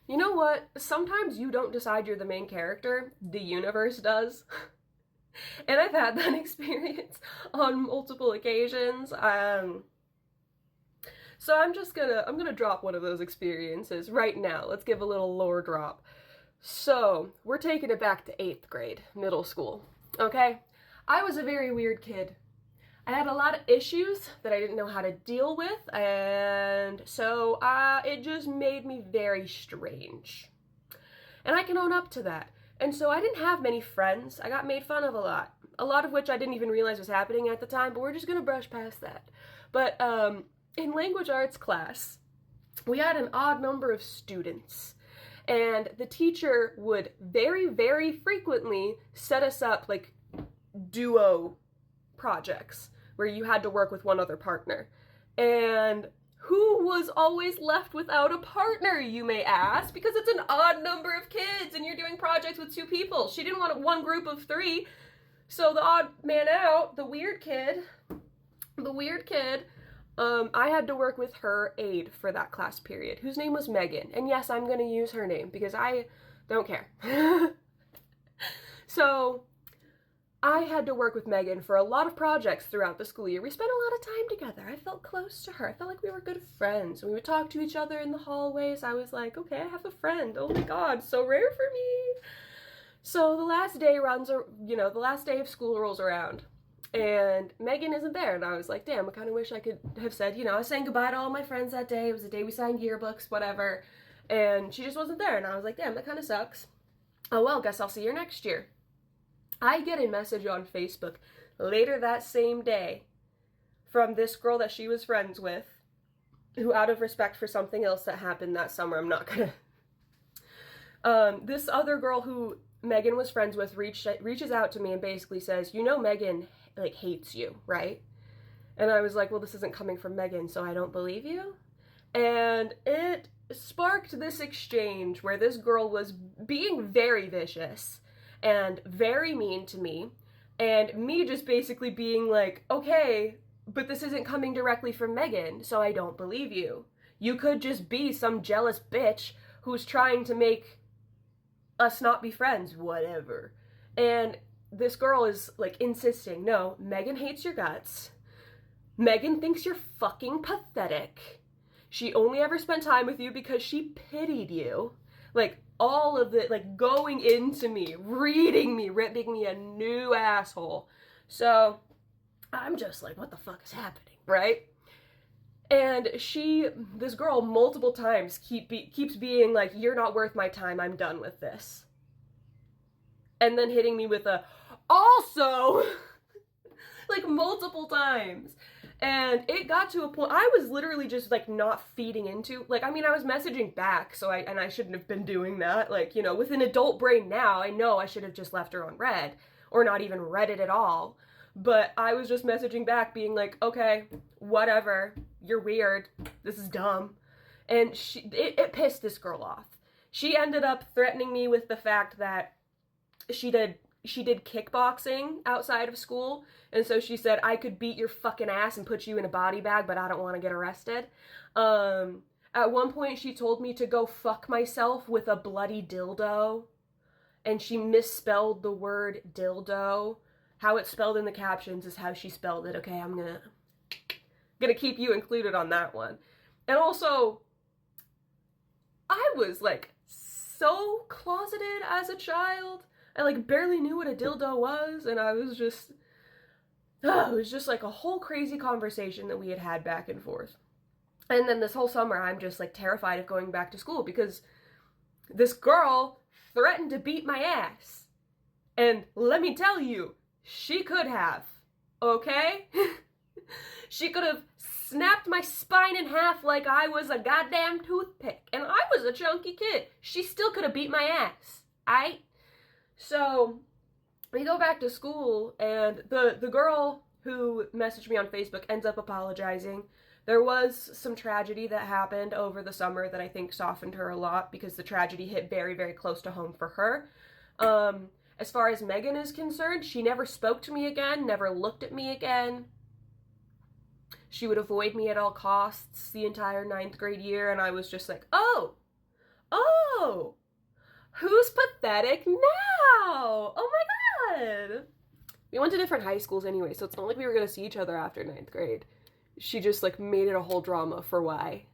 You know what? Sometimes you don't decide you're the main character, the universe does. And I've had that experience on multiple occasions. So I'm gonna drop one of those experiences right now. Let's give a little lore drop. So, we're taking it back to 8th grade, middle school. Okay? I was a very weird kid. I had a lot of issues that I didn't know how to deal with, and so it just made me very strange. And I can own up to that. And so I didn't have many friends. I got made fun of a lot of which I didn't even realize was happening at the time, but we're just gonna brush past that. But in language arts class, we had an odd number of students. And the teacher would very, very frequently set us up like duo projects where you had to work with one other partner. And who was always left without a partner, you may ask? Because it's an odd number of kids and you're doing projects with 2 people. She didn't want one group of 3. So the odd man out, I had to work with her aide for that class period, whose name was Megan. And yes, I'm going to use her name because I don't care. So I had to work with Megan for a lot of projects throughout the school year. We spent a lot of time together. I felt close to her. I felt like we were good friends. We would talk to each other in the hallways. I was like, okay, I have a friend. Oh my God, so rare for me. So the last day of school rolls around and Megan isn't there. And I was like, damn, I kind of wish I could have said, I was saying goodbye to all my friends that day. It was the day we signed yearbooks, whatever. And she just wasn't there. And I was like, damn, that kind of sucks. Oh well, guess I'll see her next year. I get a message on Facebook later that same day from this girl that she was friends with, who, out of respect for something else that happened that summer, I'm not gonna. This other girl who Megan was friends with reaches out to me and basically says, Megan like hates you, right? And I was like, well, this isn't coming from Megan, so I don't believe you. And it sparked this exchange where this girl was being very vicious and very mean to me, and me just basically being like, okay, but this isn't coming directly from Megan, so I don't believe you. You could just be some jealous bitch who's trying to make us not be friends, whatever. And this girl is like insisting, no, Megan hates your guts. Megan thinks you're fucking pathetic. She only ever spent time with you because she pitied you. Like, all of it, like, going into me, reading me, ripping me a new asshole. So, I'm just like, what the fuck is happening, right? And this girl, multiple times keeps being like, you're not worth my time, I'm done with this. And then hitting me with a, also, like, multiple times. And it got to a point, I was literally just, like, not feeding into, like, I mean, I was messaging back, so I shouldn't have been doing that. Like, with an adult brain now, I know I should have just left her on read, or not even read it at all. But I was just messaging back being like, okay, whatever, you're weird, this is dumb. And it pissed this girl off. She ended up threatening me with the fact that she did kickboxing outside of school, and so she said I could beat your fucking ass and put you in a body bag, but I don't want to get arrested. At one point she told me to go fuck myself with a bloody dildo, and she misspelled the word dildo. How it's spelled in the captions is how she spelled it. Okay, I'm gonna keep you included on that one. And also, I was like so closeted as a child. I like barely knew what a dildo was, and I was just, it was just like a whole crazy conversation that we had back and forth. And then this whole summer, I'm just like terrified of going back to school because this girl threatened to beat my ass. And let me tell you, she could have, okay? She could have snapped my spine in half like I was a goddamn toothpick, and I was a chunky kid. She still could have beat my ass, So, we go back to school, and the girl who messaged me on Facebook ends up apologizing. There was some tragedy that happened over the summer that I think softened her a lot because the tragedy hit very, very close to home for her. As far as Megan is concerned, she never spoke to me again, never looked at me again. She would avoid me at all costs the entire 9th grade year, and I was just like, oh, oh, who's pathetic now? Oh my god. We went to different high schools anyway, so it's not like we were gonna see each other after ninth grade. She just like made it a whole drama for why.